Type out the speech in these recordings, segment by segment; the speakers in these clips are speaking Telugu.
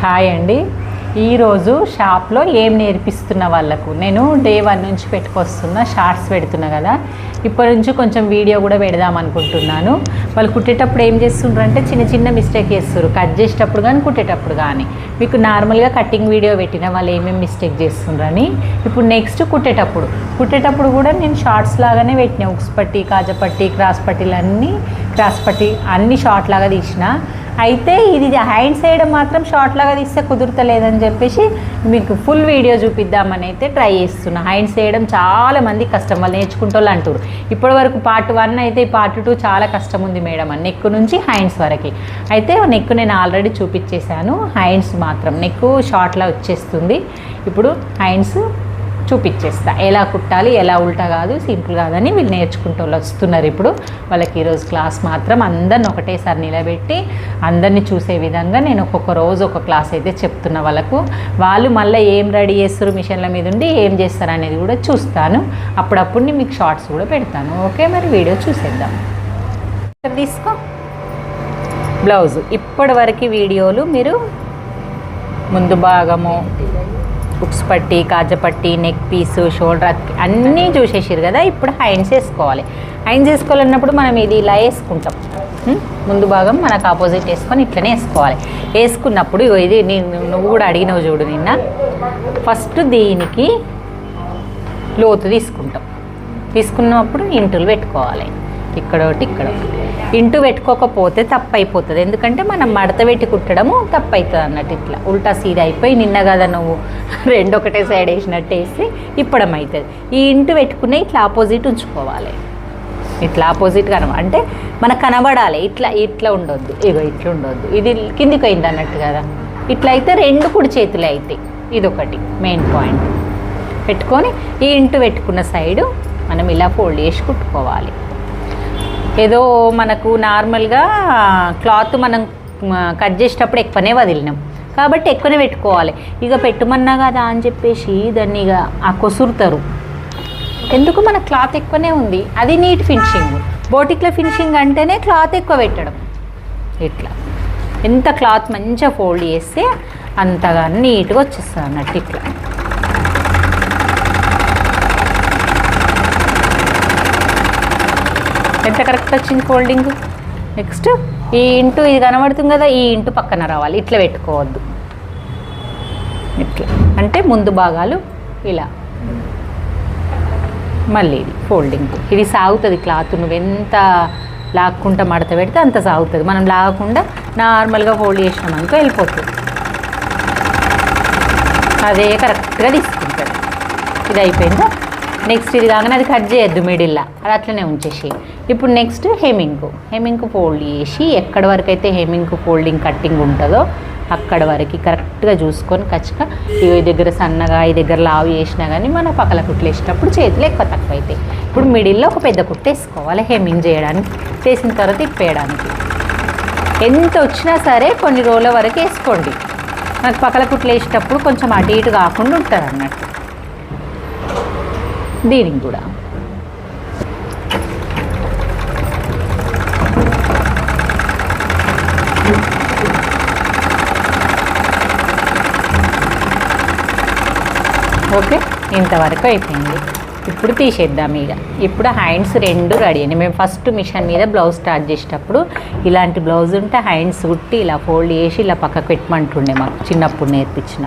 హాయ్ అండి. ఈరోజు షాప్లో ఏం నేర్పిస్తున్న వాళ్ళకు నేను డే 1 నుంచి పెట్టుకొస్తున్నా, షార్ట్స్ పెడుతున్నా కదా, ఇప్పటి నుంచి కొంచెం వీడియో కూడా పెడదాం అనుకుంటున్నాను. వాళ్ళు కుట్టేటప్పుడు ఏం చేస్తుండ్రంటే చిన్న చిన్న మిస్టేక్ చేస్తారు, కట్ చేసేటప్పుడు కానీ కుట్టేటప్పుడు కానీ. మీకు నార్మల్గా కటింగ్ వీడియో పెట్టిన వాళ్ళు ఏమేమి మిస్టేక్ చేస్తుండ్రని. ఇప్పుడు నెక్స్ట్ కుట్టేటప్పుడు కూడా నేను షార్ట్స్ లాగానే పెట్టినా. ఉక్స్ పట్టి, కాజపట్టి, క్రాస్ పట్టి అన్ని షార్ట్ లాగా తీసిన. అయితే ఇది హ్యాండ్స్ వేయడం మాత్రం షార్ట్ లాగా తీస్తే కుదురుతలేదని చెప్పేసి మీకు ఫుల్ వీడియో చూపిద్దామని అయితే ట్రై చేస్తున్నా. హ్యాండ్స్ వేయడం చాలామంది కష్టం, వాళ్ళు నేర్చుకుంటూ అంటారు. ఇప్పటి వరకు పార్ట్ 1 అయితే, పార్ట్ 2 చాలా కష్టం ఉంది మేడం అని, నెక్ నుంచి హ్యాండ్స్ వరకు. అయితే నెక్ నేను ఆల్రెడీ చూపించేశాను, హ్యాండ్స్ మాత్రం నెక్ షార్ట్లా వచ్చేస్తుంది. ఇప్పుడు హ్యాండ్స్ చూపించేస్తా, ఎలా కుట్టాలి, ఎలా ఉల్టా కాదు, సింపుల్ కాదని వీళ్ళు నేర్చుకుంటూ వస్తున్నారు. ఇప్పుడు వాళ్ళకి ఈరోజు క్లాస్ మాత్రం అందరిని ఒకటేసారి నిలబెట్టి అందరినీ చూసే విధంగా నేను ఒక్కొక్క రోజు ఒక క్లాస్ అయితే చెప్తున్నా వాళ్ళకు. వాళ్ళు మళ్ళీ ఏం రెడీ చేస్తారు మిషన్ల మీద ఉండి ఏం చేస్తారు అనేది కూడా చూస్తాను. అప్పుడప్పుడు నేను మీకు షార్ట్స్ కూడా పెడతాను. ఓకే, మరి వీడియో చూసేద్దాం. తీసుకో బ్లౌజు. ఇప్పటి వరకు వీడియోలు మీరు ముందు భాగము, ఉక్స్ పట్టి, కాజపట్టి, నెక్ పీసు, షోల్డర్ అన్నీ చూసేసారు కదా. ఇప్పుడు హ్యాండ్స్ వేసుకోవాలి. హ్యాండ్స్ వేసుకోవాలన్నప్పుడు మనం ఇది ఇలా వేసుకుంటాం. ముందు భాగం మనకు ఆపోజిట్ వేసుకొని ఇట్లనే వేసుకోవాలి. వేసుకున్నప్పుడు ఇది నువ్వు కూడా అడిగినవు చూడు నిన్న. ఫస్ట్ దీనికి లోతు తీసుకున్నప్పుడు ఇంటులు పెట్టుకోవాలి. ఇక్కడ ఒకటి, ఇక్కడ ఒకటి. ఇంటూ పెట్టుకోకపోతే తప్పు అయిపోతుంది, ఎందుకంటే మనం మడత పెట్టి కుట్టడము తప్పు అవుతుంది అన్నట్టు. ఇట్లా ఉల్టా సీదా అయిపోయి నిన్న కదా నువ్వు రెండు ఒకటే సైడ్ వేసినట్టు వేసి ఇప్పడం అవుతుంది. ఈ ఇంటూ పెట్టుకునే ఇట్లా ఆపోజిట్ ఉంచుకోవాలి. ఇట్లా ఆపోజిట్ అంటే మనకు కనబడాలి. ఇట్లా ఉండొద్దు, ఇగో ఇట్లా ఉండొద్దు. ఇది కిందికి అయింది అన్నట్టు కదా. ఇట్లా అయితే రెండు కుడి చేతులే అవుతాయి. ఇదొకటి మెయిన్ పాయింట్. పెట్టుకొని ఈ ఇంటూ పెట్టుకున్న సైడు మనం ఇలా ఫోల్డ్ చేసి కుట్టుకోవాలి. ఏదో మనకు నార్మల్గా క్లాత్ మనం కట్ చేసేటప్పుడు ఎక్కువనే వదిలినాం కాబట్టి ఎక్కువనే పెట్టుకోవాలి. ఇక పెట్టమన్నా కదా అని చెప్పేసి దాన్ని ఇక కొసురుతారు. ఎందుకు మన క్లాత్ ఎక్కువనే ఉంది, అది నీట్ ఫినిషింగ్. బోటిక్లో ఫినిషింగ్ అంటేనే క్లాత్ ఎక్కువ పెట్టడం. ఇట్లా ఎంత క్లాత్ మంచిగా ఫోల్డ్ చేస్తే అంతగా నీట్గా వచ్చేస్తుంది అన్నట్టు. ఇట్లా ఎంత కరెక్ట్ వచ్చింది ఫోల్డింగ్. నెక్స్ట్ ఈ ఇంటూ ఇది కనబడుతుంది కదా, ఈ ఇంటూ పక్కన రావాలి. ఇట్లా పెట్టుకోవద్దు. ఇట్లా అంటే ముందు భాగాలు ఇలా, మళ్ళీ ఇది ఫోల్డింగ్. ఇది సాగుతుంది క్లాత్. నువ్వు ఎంత లాక్కుంటా మడత పెడితే అంత సాగుతుంది. మనం లాగకుండా నార్మల్గా ఫోల్డ్ చేసినాం అనుకో వెళ్ళిపోతుంది. అదే కరెక్ట్గా తీసుకుంటుంది. ఇది అయిపోయిందా. నెక్స్ట్ ఇది కాగానే అది కట్ చేయొద్దు మిడిల్లో, అది అట్లనే ఉంచేసి. ఇప్పుడు నెక్స్ట్ హెమ్మింగ్ ఫోల్డ్ చేసి ఎక్కడి వరకు అయితే హెమ్మింగ్ ఫోల్డింగ్ కట్టింగ్ ఉంటుందో అక్కడ వరకు కరెక్ట్గా చూసుకొని కచ్చిగా ఈ దగ్గర సన్నగా ఈ దగ్గర లావు చేసినా కానీ మన పక్కల కుట్లు వేసేటప్పుడు చేతులు ఎక్కువ తక్కువ అవుతాయి. ఇప్పుడు మిడిల్లో ఒక పెద్ద కుట్టు వేసుకోవాలి హెమ్మింగ్ చేయడానికి. చేసిన తర్వాత ఇప్పేయడానికి ఎంత వచ్చినా సరే కొన్ని రోజుల వరకు వేసుకోండి. మనకు పక్కల కుట్లు వేసేటప్పుడు కొంచెం అటు ఇటు కాకుండా ఉంటుంది అన్నట్టు. దీనికి కూడా ఓకే, ఇంతవరకు అయిపోయింది. ఇప్పుడు తీసేద్దాం. ఇప్పుడు హ్యాండ్స్ రెండు రెడీ అండి. మేము ఫస్ట్ మిషన్ మీద బ్లౌజ్ స్టార్ట్ చేసేటప్పుడు ఇలాంటి బ్లౌజ్ ఉంటే హ్యాండ్స్ కుట్టి ఇలా ఫోల్డ్ చేసి ఇలా పక్కకు పెట్టమంటుండే, మాకు చిన్నప్పుడు నేర్పించిన.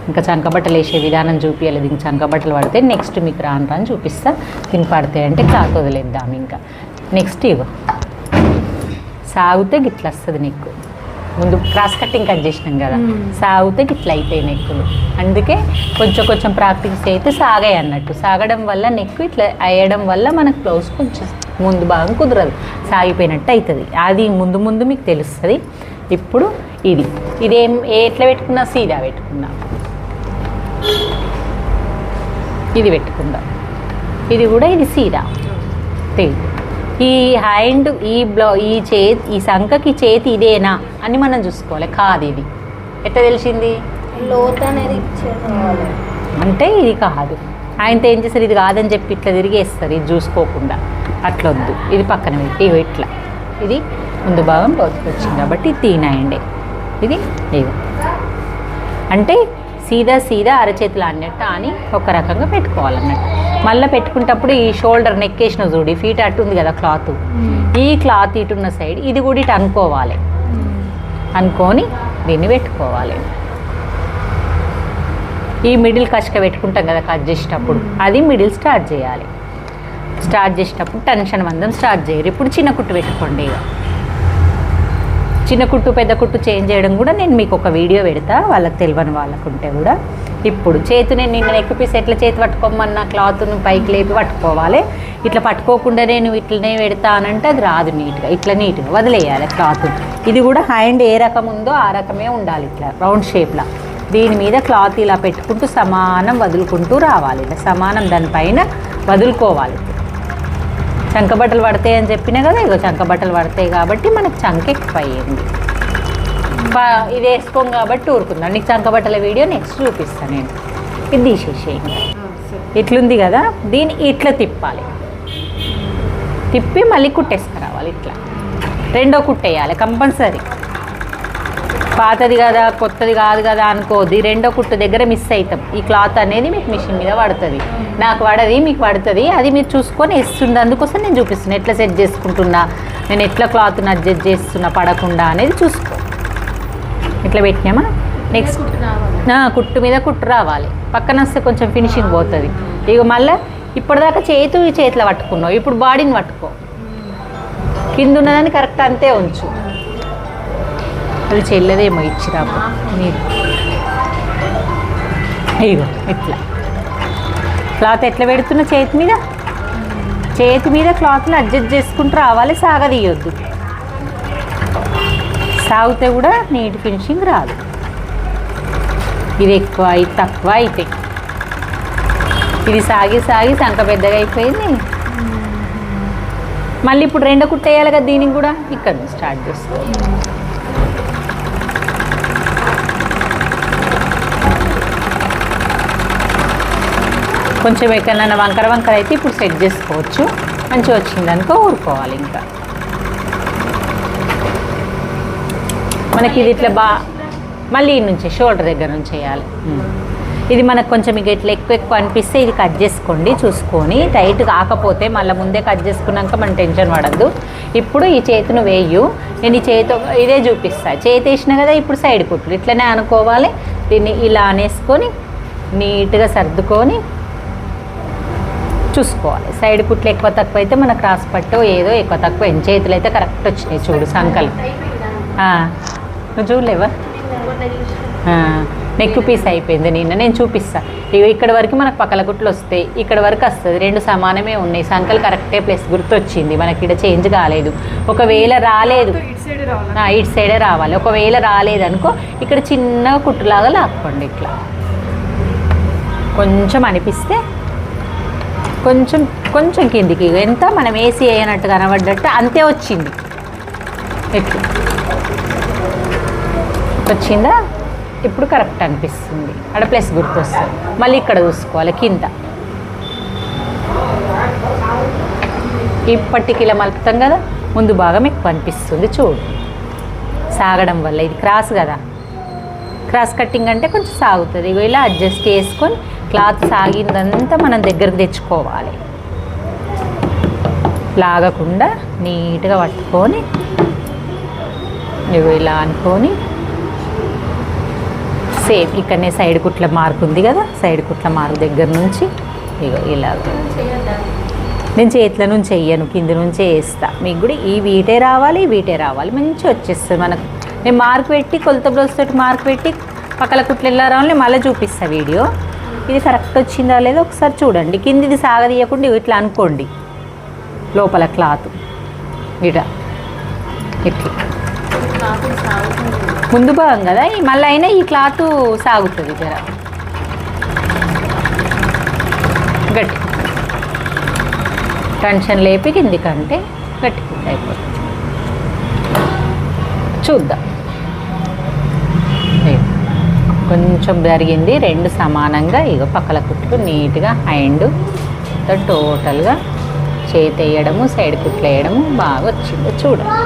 ఇంకా చంకబట్టలు వేసే విధానం చూపించాలి. దీనికి చంకబట్టలు పడితే నెక్స్ట్ మీకు రాను చూపిస్తా. దీనికి పడతాయి అంటే క్లాత్ వదిలేద్దాం. ఇంకా నెక్స్ట్ ఇగో సాగితే గిట్లా వస్తుంది నెక్. ముందు క్రాస్ కట్టింగ్ కట్ చేసినాం కదా, సాగితే గిట్లా అవుతాయి నెక్కులు. అందుకే కొంచెం ప్రాక్టీస్ అయితే సాగాయి అన్నట్టు. సాగడం వల్ల నెక్ ఇట్లా అయ్యడం వల్ల మనకు బ్లౌజ్ కొంచెం ముందు భాగం కుదరదు, సాగిపోయినట్టు అవుతుంది. అది ముందు మీకు తెలుస్తుంది. ఇప్పుడు ఇదేం ఎట్లా పెట్టుకున్నా, సీదా పెట్టుకున్నా. ఇది పెట్టుకుందాం. ఇది కూడా సీదా తెలియదు. ఈ హ్యాండ్ ఈ సంఖకి చేతి ఇదేనా అని మనం చూసుకోవాలి. కాదు, ఇది ఎట్లా తెలిసింది లోతు అనేది అంటే ఇది కాదు. ఆయనతో ఏం చేస్తారు, ఇది కాదని చెప్పి ఇట్లా తిరిగేస్తారు, ఇది చూసుకోకుండా. అట్లొద్దు, ఇది పక్కన పెట్టి ఇట్లా. ఇది ముందు భాగం బౌత్కి వచ్చింది కాబట్టి తీనాయండి. ఇది ఇగో అంటే సీదా సీదా అరచేతులు అన్నట్టు అని ఒక రకంగా పెట్టుకోవాలన్నట్టు. మళ్ళీ పెట్టుకునేటప్పుడు ఈ షోల్డర్ నెక్ వేసిన చూడు, ఫీట్ అట్టు ఉంది కదా క్లాత్, ఈ క్లాత్ ఇటున్న సైడ్ ఇది కూడా ఇటు అనుకోవాలి. అనుకొని దీన్ని పెట్టుకోవాలి. ఈ మిడిల్ కష్క పెట్టుకుంటాం కదా కట్ చేసేటప్పుడు, అది మిడిల్ స్టార్ట్ చేయాలి. స్టార్ట్ చేసేటప్పుడు టెన్షన్ మందం స్టార్ట్ చేయరు. ఇప్పుడు చిన్న కుట్టు పెట్టుకోండి. ఇక చిన్న కుట్టు పెద్ద కుట్టు చేంజ్ చేయడం కూడా నేను మీకు ఒక వీడియో పెడతా, వాళ్ళకి తెలియని వాళ్ళకుంటే కూడా. ఇప్పుడు చేతి నేను నిన్న నెక్ పీస్ ఎట్లా చేతి పట్టుకోమన్నా క్లాత్ను పైకి లేపి పట్టుకోవాలి. ఇట్లా పట్టుకోకుండా నేను ఇట్లనే పెడతానంటే అది రాదు నీట్గా. ఇట్లా నీట్గా వదిలేయాలి క్లాత్. ఇది కూడా హ్యాండ్ ఏ రకం ఉందో ఆ రకమే ఉండాలి, ఇట్లా రౌండ్ షేప్లో. దీని మీద క్లాత్ ఇలా పెట్టుకుంటూ సమానం వదులుకుంటూ రావాలి. ఇలా సమానం దానిపైన వదులుకోవాలి. చంకబట్టలు పడతాయి అని చెప్పినా కదా, ఇగో చంకబట్టలు పడతాయి కాబట్టి మనకు చంక ఎక్కువ అయ్యింది. ఇది వేసుకోం కాబట్టి ఊరుకుందాం. నీకు చంకబట్టల వీడియో నెక్స్ట్ చూపిస్తాను నేను. ఇది తీసేసేయండి. ఇట్లుంది కదా, దీన్ని ఇట్లా తిప్పాలి. తిప్పి మళ్ళీ కుట్టేసుకురావాలి. ఇట్లా రెండో కుట్టేయాలి కంపల్సరీ. పాతది కదా కొత్తది కాదు కదా అనుకోద్ది. రెండో కుట్టు దగ్గర మిస్ అవుతాం. ఈ క్లాత్ అనేది మీకు మిషన్ మీద పడుతుంది, నాకు పడది, మీకు పడుతుంది. అది మీరు చూసుకొని వేస్తుంది. అందుకోసం నేను చూపిస్తున్నా ఎట్లా సెట్ చేసుకుంటున్నా, నేను ఎట్లా క్లాత్ని అడ్జస్ట్ చేస్తున్నా పడకుండా అనేది చూసుకో. ఇట్లా పెట్టినామా, నెక్స్ట్ కుట్టు మీద కుట్టు రావాలి. పక్కన వస్తే కొంచెం ఫినిషింగ్ పోతుంది. ఇక మళ్ళీ ఇప్పటిదాకా చేతిలో పట్టుకున్నావు, ఇప్పుడు బాడీని పట్టుకో. కింద ఉన్నదాన్ని కరెక్ట్ అంతే ఉంచు. అది చెల్లదేమో ఇచ్చిరాపు మీరు. ఇగో ఇట్లా క్లాత్ ఎట్లా పెడుతున్నా చేతి మీద క్లాత్ని అడ్జస్ట్ చేసుకుంటూ రావాలి. సాగదీయొద్దు. సాగితే కూడా నీట్ ఫినిషింగ్ రాదు. ఇది ఎక్కువ ఇది తక్కువ అయితే ఇది సాగి సంక పెద్దగా అయిపోయింది. మళ్ళీ ఇప్పుడు రెండో కుట్టేయాలి కదా, దీనికి కూడా ఇక్కడ నుంచి స్టార్ట్ చేసుకోవాలి. కొంచెం ఎక్కడైనా వంకర అయితే ఇప్పుడు సెట్ చేసుకోవచ్చు. మంచిగా వచ్చిందనుకో ఊరుకోవాలి. ఇంకా మనకి ఇది ఇట్లా మళ్ళీ ఈ నుంచి షోల్డర్ దగ్గర నుంచి చేయాలి. ఇది మనకు కొంచెం ఇక ఇట్లా ఎక్కువ అనిపిస్తే ఇది కట్ చేసుకోండి చూసుకొని. టైట్ కాకపోతే మళ్ళీ ముందే కట్ చేసుకున్నాక మనం టెన్షన్ పడద్దు. ఇప్పుడు ఈ చేతిని వేయు, నేను ఈ చేతి ఇదే చూపిస్తాను. చేతి వేసినా కదా, ఇప్పుడు సైడ్ కుట్లు ఇట్లనే అనుకోవాలి. దీన్ని ఇలా అనేసుకొని నీట్గా సర్దుకొని చూసుకోవాలి. సైడ్ కుట్లు ఎక్కువ తక్కువ అయితే మన క్రాస్ పట్టు ఏదో ఎక్కువ తక్కువ. చేతులు అయితే కరెక్ట్ వచ్చినాయి చూడు, సంకలు. నువ్వు చూడలేవా? నెక్ పీస్ అయిపోయింది నిన్న, నేను చూపిస్తాను. ఇక ఇక్కడ వరకు మనకు పక్కల కుట్లు వస్తాయి, ఇక్కడ వరకు వస్తుంది. రెండు సమానమే ఉన్నాయి. సంకలు కరెక్టే ప్లేస్ గుర్తొచ్చింది. మనకి ఇక్కడ చేంజ్ కాలేదు. ఒకవేళ రాలేదు, ఇటు సైడే రావాలి. ఒకవేళ రాలేదనుకో ఇక్కడ చిన్నగా కుట్టులాగా లాక్కోండి. ఇట్లా కొంచెం అనిపిస్తే కొంచెం కిందికి, ఎంత మనం వేసి వేయనట్టు కనబడ్డట్టు అంతే వచ్చింది. ఎట్లా వచ్చిందా? ఇప్పుడు కరెక్ట్ అనిపిస్తుంది. అక్కడ ప్లస్ గుర్తొస్తుంది. మళ్ళీ ఇక్కడ చూసుకోవాలి కింద. ఈ పట్టికిలా మలుపుతాం కదా, ముందు భాగం ఎక్కువ అనిపిస్తుంది చూడు. సాగడం వల్ల ఇది క్రాస్ కదా, క్రాస్ కట్టింగ్ అంటే కొంచెం సాగుతుంది. ఇగో ఇలా అడ్జస్ట్ చేసుకొని క్లాత్ సాగిందంతా మనం దగ్గరకు తెచ్చుకోవాలి. లాగకుండా నీట్గా పట్టుకొని ఇగో ఇలా అనుకొని సేమ్ ఇక్కడనే సైడ్ కుట్ల మార్క్ ఉంది కదా, సైడ్ కుట్ల మార్క్ దగ్గర నుంచి ఇగో ఇలా. నేను చేతుల నుంచి వేయను, కింద నుంచే వేస్తా. మీకు కూడా ఈ వీటే రావాలి మంచిగా వచ్చేస్తుంది మనకు. నేను మార్క్ పెట్టి కొలత బ్లౌజ్ తోటి మార్క్ పెట్టి పక్కల కుట్లు ఎలా రావాలి మళ్ళీ చూపిస్తా వీడియో. ఇది కరెక్ట్ వచ్చిందా లేదో ఒకసారి చూడండి. కిందిది సాగదీయకుండా ఇట్లా అనుకోండి. లోపల క్లాత్ ఇట్లా ముందు భాగం కదా, మళ్ళీ అయినా ఈ క్లాత్ సాగుతుంది. జర గట్టి టెన్షన్ లేపి కిందికంటే గట్టి కుట్టు అయిపోతుంది. చూద్దాం. కొంచెం జరిగింది, రెండు సమానంగా ఇగో పక్కల కుట్లు నీట్గా హ్యాండ్ టోటల్గా చేతి వేయడము, సైడ్ కుట్లు వేయడము బాగా వచ్చిందో చూడండి.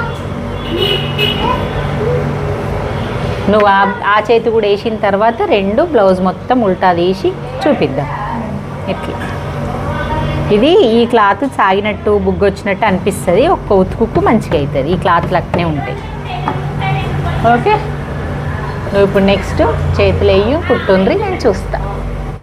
నువ్వు ఆ చేతి కూడా వేసిన తర్వాత రెండు బ్లౌజ్ మొత్తం ఉల్టా తీసి చూపిద్దాం. ఇట్లా ఇది ఈ క్లాత్ సాగినట్టు బుగ్గొచ్చినట్టు అనిపిస్తుంది, ఒక్క ఉతుకుకు మంచిగా అవుతుంది. ఈ క్లాత్లు అట్నే ఉంటాయి. ఓకే, నువ్వు ఇప్పుడు నెక్స్ట్ చేతులు వేయి కుట్టుండ్రి, నేను చూస్తా.